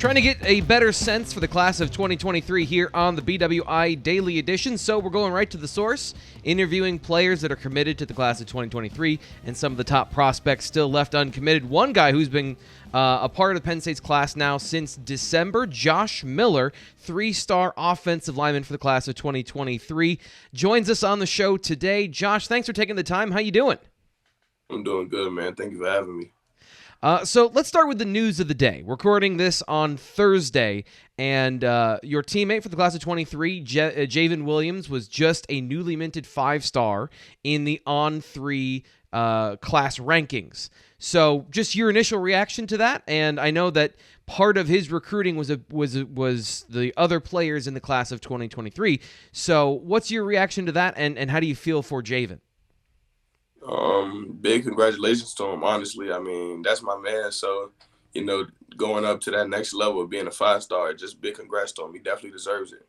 Trying to get a better sense for the class of 2023 here on the BWI Daily Edition, so we're going right to the source, interviewing players that are committed to the class of 2023 and some of the top prospects still left uncommitted. One guy who's been a part of Penn State's class now since December, Josh Miller, 3-star offensive lineman for the class of 2023, joins us on the show today. Josh, thanks for taking the time. How you doing? I'm doing good, man. Thank you for having me. So let's start with the news of the day. We're recording this on Thursday, and your teammate for the class of 23, Jalen Williams, was just a newly minted 5-star in the On3 class rankings. So just your initial reaction to that, and I know that part of his recruiting was the other players in the class of 2023. So what's your reaction to that, and how do you feel for Javen? Big congratulations to him, honestly. I mean, that's my man. So, going up to that next level of being a 5-star, just big congrats to him. He definitely deserves it.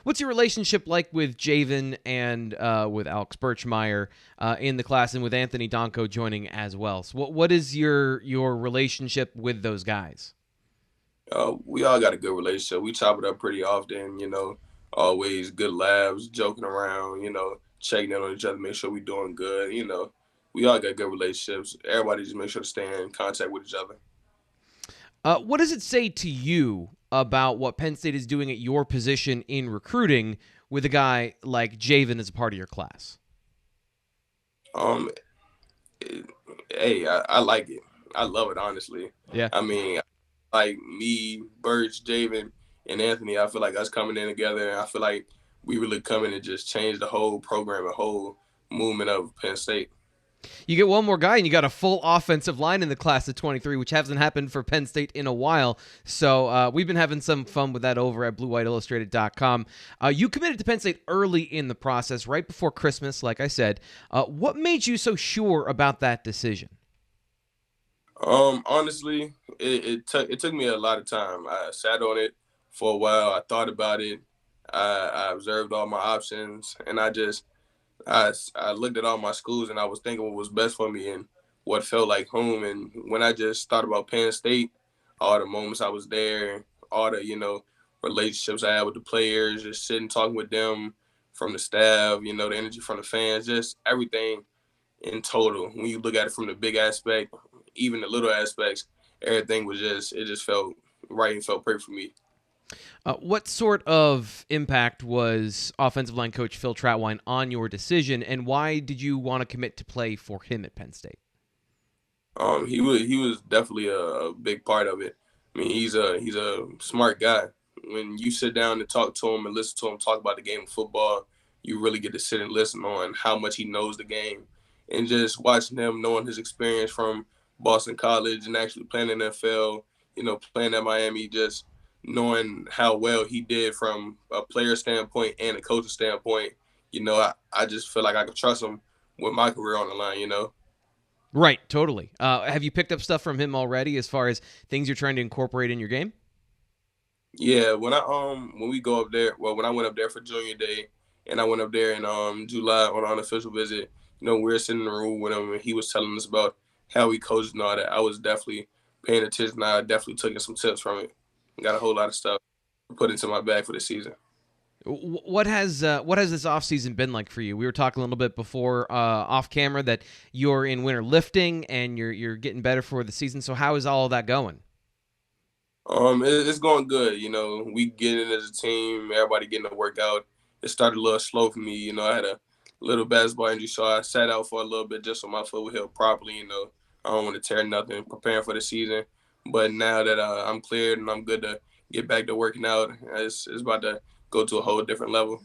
What's your relationship like with Javen and with Alex Birchmeyer in the class, and with Anthony Donko joining as well? So what is your relationship with those guys? We all got a good relationship. We chop it up pretty often, always good laughs, joking around, checking in on each other, make sure we're doing good. We all got good relationships. Everybody just make sure to stay in contact with each other. What does it say to you about what Penn State is doing at your position in recruiting with a guy like Javen as a part of your class? I like it. I love it, honestly. Yeah. I mean, like me, Birch, Javen, and Anthony, I feel like us coming in together, and I feel like we really come in and just change the whole program, the whole movement of Penn State. You get one more guy, and you got a full offensive line in the class of 23, which hasn't happened for Penn State in a while. So we've been having some fun with that over at BlueWhiteIllustrated.com. You committed to Penn State early in the process, right before Christmas, like I said. What made you so sure about that decision? Honestly, it took me a lot of time. I sat on it for a while. I thought about it. I observed all my options, and I looked at all my schools, and I was thinking what was best for me and what felt like home. And when I just thought about Penn State, all the moments I was there, all the relationships I had with the players, just sitting talking with them, from the staff, the energy from the fans, just everything in total. When you look at it from the big aspect, even the little aspects, everything was it just felt right and felt perfect for me. What sort of impact was offensive line coach Phil Trautwein on your decision, and why did you want to commit to play for him at Penn State? He was definitely a big part of it. I mean, he's a smart guy. When you sit down and talk to him and listen to him talk about the game of football, you really get to sit and listen on how much he knows the game, and just watching him, knowing his experience from Boston College and actually playing in the NFL, playing at Miami, just knowing how well he did from a player standpoint and a coaching standpoint, I just feel like I could trust him with my career on the line, Right, totally. Have you picked up stuff from him already as far as things you're trying to incorporate in your game? Yeah, when we go up there, when I went up there for Junior Day, and I went up there in July on an unofficial visit, we were sitting in the room with him, and he was telling us about how he coached and all that. I was definitely paying attention. I definitely took some tips from it. Got a whole lot of stuff put into my bag for the season. What has this offseason been like for you? We were talking a little bit before off camera that you're in winter lifting and you're getting better for the season. So how is all of that going? It's going good. We get in as a team, everybody getting to work out. It started a little slow for me. I had a little basketball injury, so I sat out for a little bit just so my foot would heal properly. I don't want to tear nothing, preparing for the season. But now that I'm cleared and I'm good to get back to working out, it's about to go to a whole different level.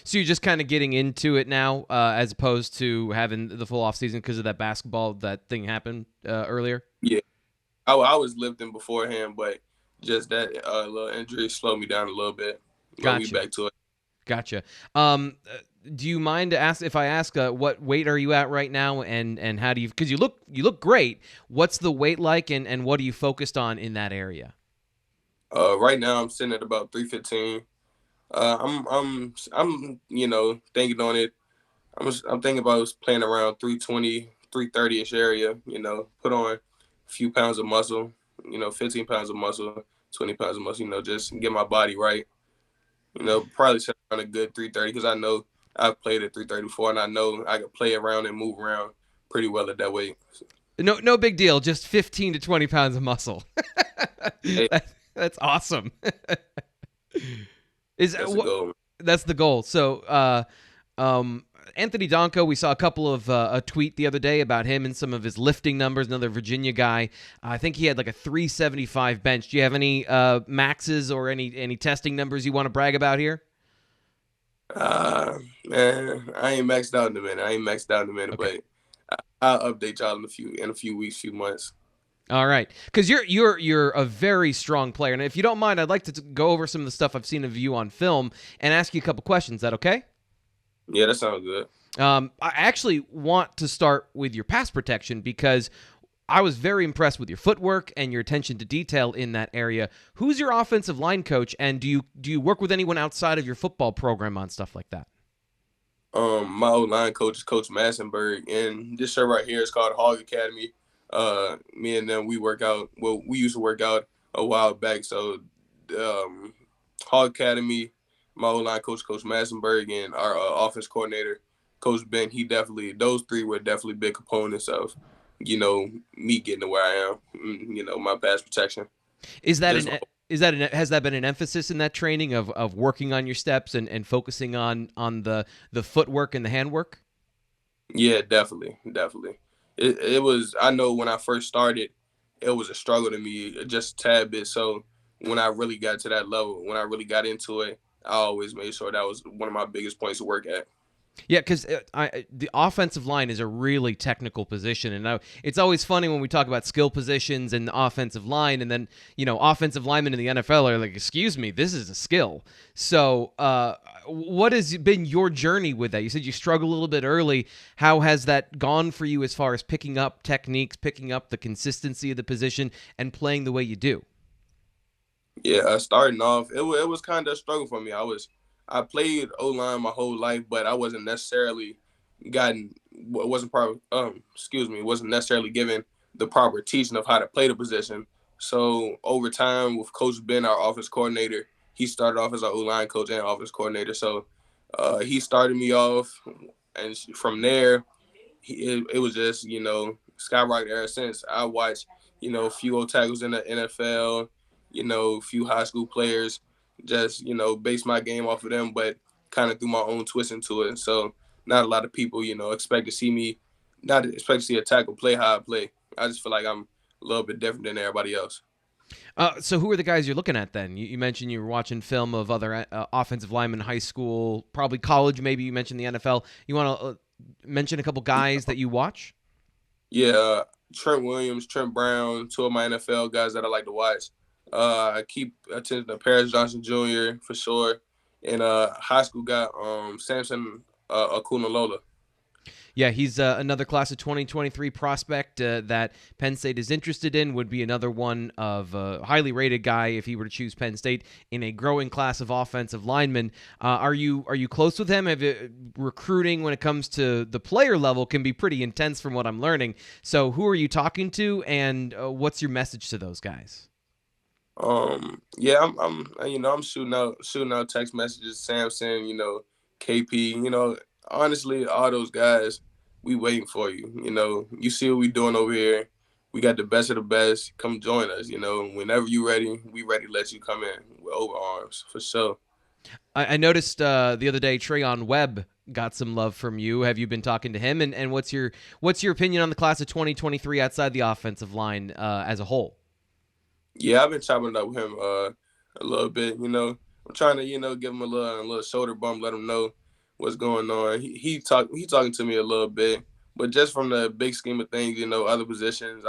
So you're just kind of getting into it now, as opposed to having the full off season because of that thing happened earlier? Yeah, I was lifting beforehand, but just that little injury slowed me down a little bit. Gotcha. We back to it. Gotcha. Do you mind if I ask what weight are you at right now, and how do you? Because you look great. What's the weight like, and what are you focused on in that area? Right now I'm sitting at about 315. I'm thinking on it. I'm thinking about playing around 320, 330-ish area. Put on a few pounds of muscle. 15 pounds of muscle 20 pounds of muscle. Just get my body right. Probably set around a good 330 because I know I've played at 330 before, and I know I can play around and move around pretty well at that weight. No big deal. Just 15 to 20 pounds of muscle. Hey, That's awesome. Is that's the goal. That's the goal. So, Anthony Donko, we saw a couple of a tweet the other day about him and some of his lifting numbers. Another Virginia guy. I think he had like a 375 bench. Do you have any maxes or any testing numbers you want to brag about here? Man, I ain't maxed out in a minute. Okay. But I'll update y'all in a few weeks, few months. All right, because you're a very strong player, and if you don't mind, I'd like to go over some of the stuff I've seen of you on film and ask you a couple questions. Is that okay? Yeah, that sounds good. I actually want to start with your pass protection because I was very impressed with your footwork and your attention to detail in that area. Who's your offensive line coach, and do you work with anyone outside of your football program on stuff like that? My old line coach is Coach Massenberg, and this shirt right here is called Hog Academy. Me and them, we work out. Well, we used to work out a while back. So, Hog Academy, my old line coach, Coach Massenberg, and our offense coordinator, Coach Ben. Those three were definitely big components of, me getting to where I am. My pass protection. Has that been an emphasis in that training of working on your steps and focusing on the footwork and the handwork? Yeah, definitely. It was, I know when I first started, it was a struggle to me, just a tad bit. So when I really got to that level, when I really got into it, I always made sure that was one of my biggest points to work at. Yeah, because the offensive line is a really technical position, and it's always funny when we talk about skill positions and the offensive line, and then offensive linemen in the NFL are like, "Excuse me, this is a skill." So, what has been your journey with that? You said you struggled a little bit early. How has that gone for you as far as picking up techniques, picking up the consistency of the position, and playing the way you do? Yeah, starting off, it was kind of a struggle for me. I played O-line my whole life, but I wasn't necessarily wasn't necessarily given the proper teaching of how to play the position. So over time with Coach Ben, our offense coordinator, he started off as our O-line coach and offense coordinator. So he started me off, and from there, it was just, skyrocket ever since. I watched, a few old tackles in the NFL, a few high school players, just, base my game off of them, but kind of threw my own twist into it. So not a lot of people, expect to see me, not expect to see a tackle play how I play. I just feel like I'm a little bit different than everybody else. So who are the guys you're looking at then? You mentioned you were watching film of other offensive linemen in high school, probably college, maybe you mentioned the NFL. You want to mention a couple guys that you watch? Yeah, Trent Williams, Trent Brown, two of my NFL guys that I like to watch. I keep attention to Paris Johnson Jr. for sure, and high school guy Samson Akunalola. Yeah, he's another class of 2023 prospect that Penn State is interested in. Would be another one of a highly rated guy if he were to choose Penn State in a growing class of offensive linemen. Are you close with him? Recruiting when it comes to the player level can be pretty intense from what I'm learning. So who are you talking to, and what's your message to those guys? Yeah, I'm shooting out text messages, Samson, KP, honestly, all those guys, we waiting for you. You see what we doing over here. We got the best of the best. Come join us. Whenever you ready, we ready to let you come in with open arms for sure. I noticed the other day Trayon Webb got some love from you. Have you been talking to him? And what's your opinion on the class of 2023 outside the offensive line as a whole? Yeah, I've been chopping it up with him a little bit. I'm trying to give him a little shoulder bump, let him know what's going on. He talking to me a little bit, but just from the big scheme of things, other positions,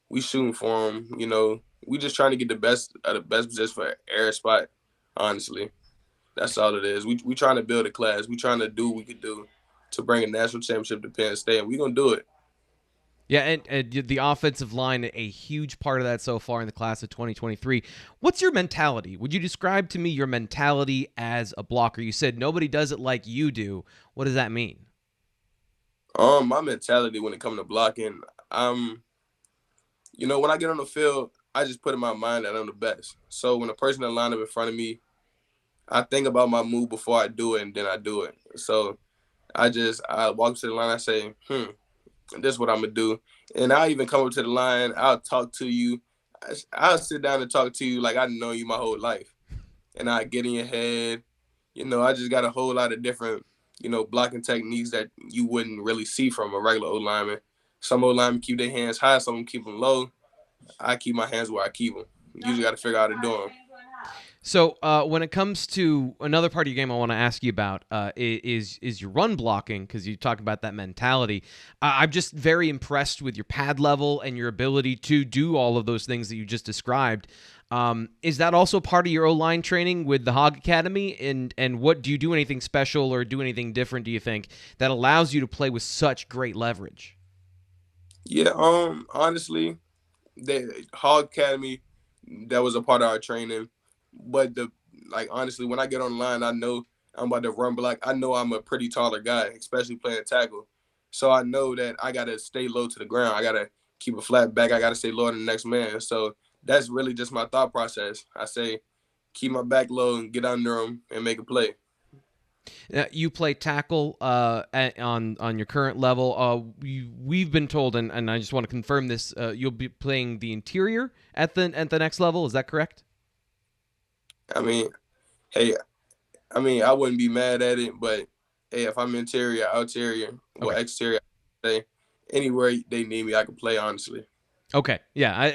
we shooting for him. We just trying to get the best of the best position for every spot. Honestly, that's all it is. We trying to build a class. We trying to do what we could do to bring a national championship to Penn State, and we gonna do it. Yeah, and the offensive line, a huge part of that so far in the class of 2023. What's your mentality? Would you describe to me your mentality as a blocker? You said nobody does it like you do. What does that mean? My mentality when it comes to blocking, when I get on the field, I just put in my mind that I'm the best. So when a person that line up in front of me, I think about my move before I do it, and then I do it. So I walk to the line, I say, this is what I'm gonna do. And I'll even come up to the line, I'll talk to you. I'll sit down and talk to you like I know you my whole life. And I get in your head. I just got a whole lot of different, blocking techniques that you wouldn't really see from a regular O lineman. Some O linemen keep their hands high, some of them keep them low. I keep my hands where I keep them. You usually got to figure out how to do them. So when it comes to another part of your game, I want to ask you about is your run blocking, because you talk about that mentality. I'm just very impressed with your pad level and your ability to do all of those things that you just described. Is that also part of your O-line training with the Hog Academy? And what do you do anything special or do anything different, do you think, that allows you to play with such great leverage? Yeah, honestly, the Hog Academy, that was a part of our training. But honestly, when I get online, I know I'm about to run block. I know I'm a pretty taller guy, especially playing tackle. So I know that I gotta stay low to the ground. I gotta keep a flat back. I gotta stay lower than the next man. So that's really just my thought process. I say, keep my back low and get under them and make a play. You play tackle on your current level. We've been told, and I just want to confirm this. You'll be playing the interior at the next level. Is that correct? I mean, hey, I wouldn't be mad at it, but hey, if I'm interior, outerior, Okay. exterior, say anywhere they need me, I can play. Honestly. Okay, yeah,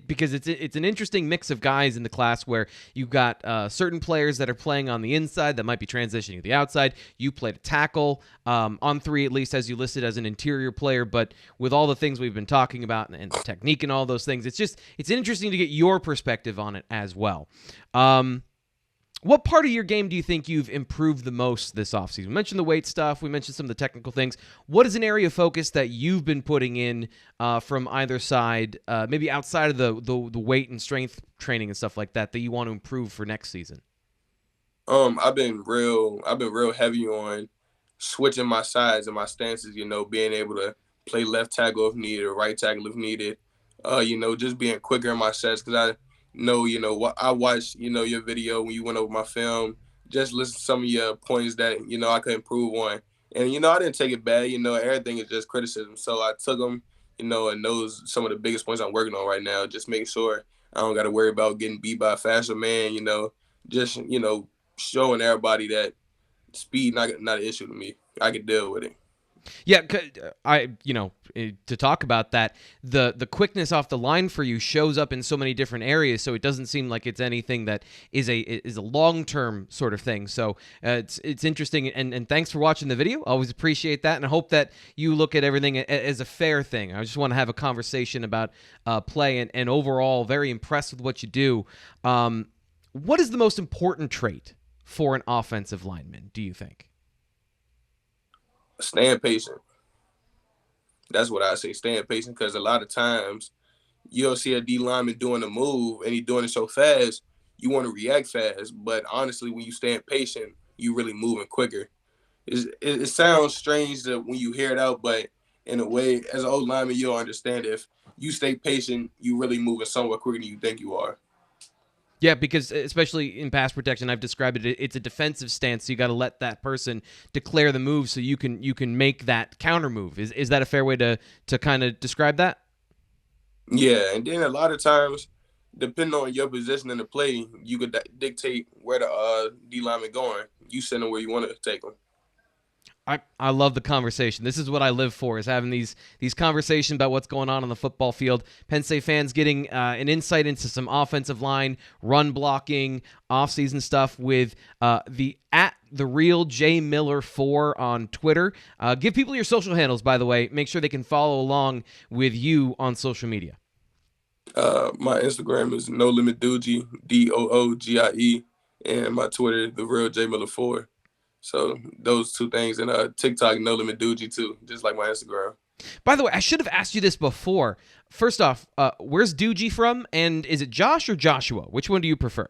because it's an interesting mix of guys in the class where you've got certain players that are playing on the inside that might be transitioning to the outside. You played a tackle on 3, at least as you listed as an interior player, but with all the things we've been talking about and the technique and all those things, it's interesting to get your perspective on it as well. What part of your game do you think you've improved the most this offseason? We mentioned the weight stuff. We mentioned some of the technical things. What is an area of focus that you've been putting in from either side, maybe outside of the weight and strength training and stuff like that you want to improve for next season? I've been real heavy on switching my sides and my stances. Being able to play left tackle if needed or right tackle if needed. Just being quicker in my sets because I know, what I watched, your video when you went over my film. Just listen to some of your points that I could improve on, and I didn't take it bad. Everything is just criticism, so I took them. And those some of the biggest points I'm working on right now. Just making sure I don't got to worry about getting beat by a faster man. Just showing everybody that speed not an issue to me. I can deal with it. Yeah, to talk about that, the quickness off the line for you shows up in so many different areas, so it doesn't seem like it's anything that is a long-term sort of thing. So it's interesting, and thanks for watching the video. Always appreciate that, and I hope that you look at everything as a fair thing. I just want to have a conversation about play, and overall, very impressed with what you do. What is the most important trait for an offensive lineman, do you think? Staying patient. That's what I say. Staying patient because a lot of times you'll see a D lineman doing a move and he's doing it so fast, you want to react fast. But honestly, when you stay patient, you really moving quicker. It sounds strange that when you hear it out, but in a way, as an old lineman, you'll understand if you stay patient, you really moving somewhat quicker than you think you are. Yeah, because especially in pass protection, I've described it. It's a defensive stance, so you got to let that person declare the move, so you can make that counter move. Is that a fair way to kind of describe that? Yeah, and then a lot of times, depending on your position in the play, you could dictate where the D lineman going. You send them where you want to take them. I love the conversation. This is what I live for, is having these conversations about what's going on the football field. Penn State fans getting an insight into some offensive line, run blocking, offseason stuff with the real J Miller 4 on Twitter. Give people your social handles, by the way. Make sure they can follow along with you on social media. My Instagram is No Limit Doogie, Doogie, and my Twitter, the real J Miller 4. So those two things, and TikTok, No Limit Doogie too, just like my Instagram. By the way, I should have asked you this before. First off, where's Doogie from, and is it Josh or Joshua? Which one do you prefer?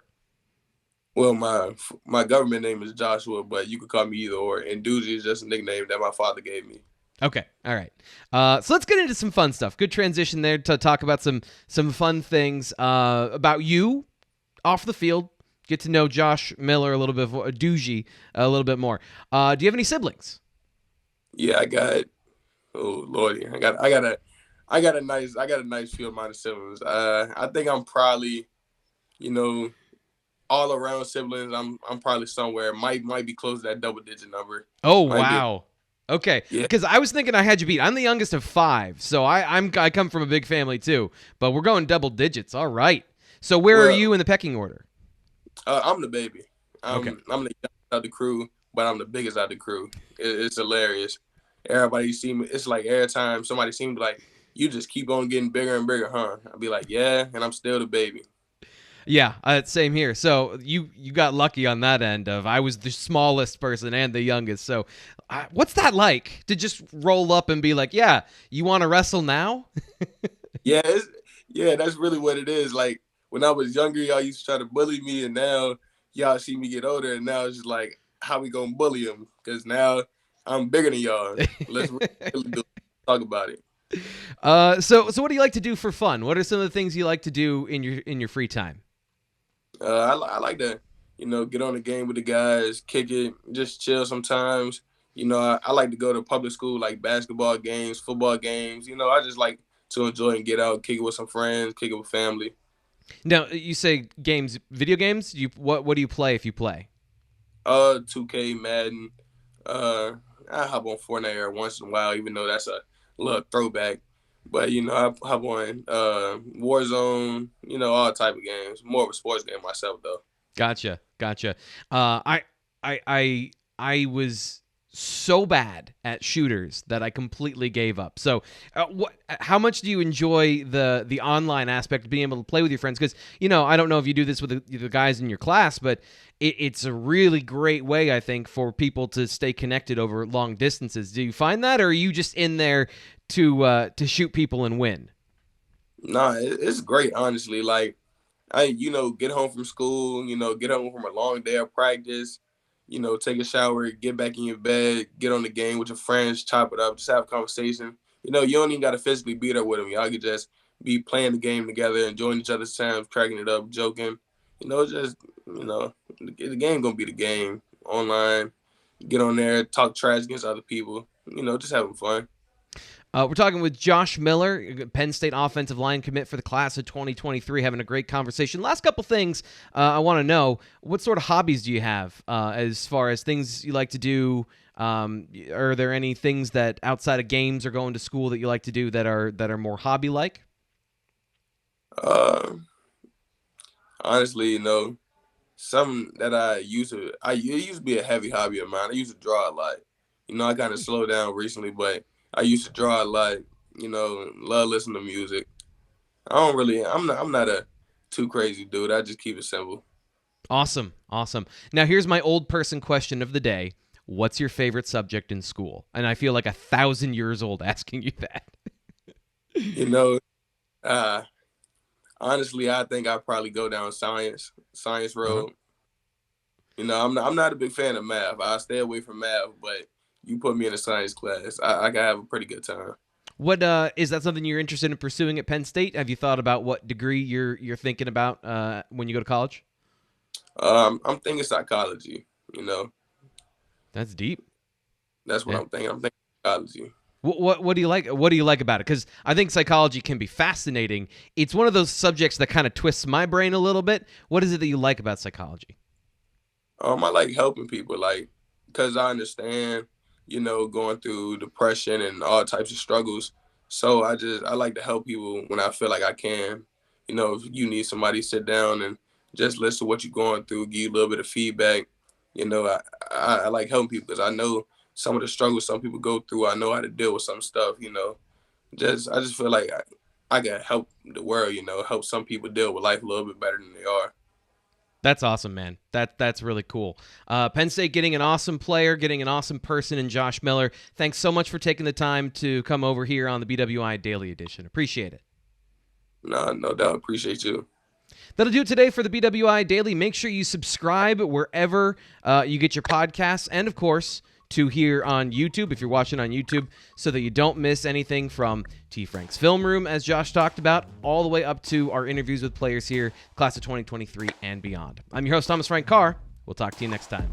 Well, my government name is Joshua, but you could call me either or, and Doogie is just a nickname that my father gave me. Okay. All right. So let's get into some fun stuff. Good transition there to talk about some fun things about you off the field. Get to know Josh Miller a little bit, Doogie a little bit more. Do you have any siblings? Yeah, I got. Oh Lordy, I got a nice few amount of siblings. I think I'm probably, you know, all around siblings. I'm probably somewhere might be close to that double digit number. Oh Might be. wow. Okay, Yeah. because I was thinking I had you beat. I'm the youngest of 5, so I come from a big family too. But we're going double digits. All right. So where are Well, you in the pecking order? I'm the baby. Okay. I'm the youngest of the crew, but I'm the biggest of the crew. It's hilarious. Everybody see me. It's like every time somebody seems like you just keep on getting bigger and bigger, huh? I'll be like, yeah, and I'm still the baby. Yeah, same here. So you got lucky on that end of I was the smallest person and the youngest. So what's that like to just roll up and be like, yeah, you want to wrestle now? Yeah, that's really what it is. Like when I was younger, y'all used to try to bully me, and now y'all see me get older, and now it's just like, how we gonna bully them? Because now I'm bigger than y'all. Let's really talk about it. So what do you like to do for fun? What are some of the things you like to do in your free time? I like to, get on the game with the guys, kick it, just chill sometimes. I like to go to public school, like basketball games, football games. I just like to enjoy and get out, kick it with some friends, kick it with family. Now you say games, video games. What do you play if you play? 2K, Madden. I hop on Fortnite every once in a while, even though that's a little throwback. But I hop on Warzone. All type of games. More of a sports game myself, though. Gotcha. I was so bad at shooters that I completely gave up. So, how much do you enjoy the online aspect of being able to play with your friends? Because I don't know if you do this with the guys in your class, but it's a really great way, I think, for people to stay connected over long distances. Do you find that, or are you just in there to shoot people and win? Nah, it's great, honestly. Like, get home from school, get home from a long day of practice, take a shower, get back in your bed, get on the game with your friends, chop it up, just have a conversation. You don't even got to physically be there with them. Y'all could just be playing the game together, enjoying each other's time, cracking it up, joking. The game going to be the game online. Get on there, talk trash against other people, just having fun. We're talking with Josh Miller, Penn State offensive line commit for the class of 2023, having a great conversation. Last couple things I want to know, what sort of hobbies do you have as far as things you like to do? Are there any things that outside of games or going to school that you like to do that are more hobby-like? Honestly, something that it used to be a heavy hobby of mine. I used to draw a lot. I kind of slowed down recently, but I used to draw a lot, love listening to music. I'm not a too crazy dude. I just keep it simple. Awesome. Now, here's my old person question of the day. What's your favorite subject in school? And I feel like 1,000 years old asking you that. Uh, Honestly, I think I probably go down science road. I'm not a big fan of math. I stay away from math, but you put me in a science class, I can have a pretty good time. What is that something you're interested in pursuing at Penn State? Have you thought about what degree you're thinking about when you go to college? I'm thinking psychology. That's deep. That's what Yeah. I'm thinking. I'm thinking psychology. What do you like? What do you like about it? Because I think psychology can be fascinating. It's one of those subjects that kind of twists my brain a little bit. What is it that you like about psychology? I like helping people, like, because I understand, going through depression and all types of struggles. So I like to help people when I feel like I can. If you need somebody to sit down and just listen to what you're going through, give you a little bit of feedback. I like helping people because I know some of the struggles some people go through. I know how to deal with some stuff. I just feel like I can help the world. Help some people deal with life a little bit better than they are. That's awesome, man. That's really cool. Penn State getting an awesome player, getting an awesome person in Josh Miller. Thanks so much for taking the time to come over here on the BWI Daily Edition. Appreciate it. No doubt. Appreciate you. That'll do it today for the BWI Daily. Make sure you subscribe wherever you get your podcasts. And, of course, to here on YouTube, if you're watching on YouTube, so that you don't miss anything from T. Frank's Film Room, as Josh talked about, all the way up to our interviews with players here, class of 2023 and beyond. I'm your host, Thomas Frank Carr. We'll talk to you next time.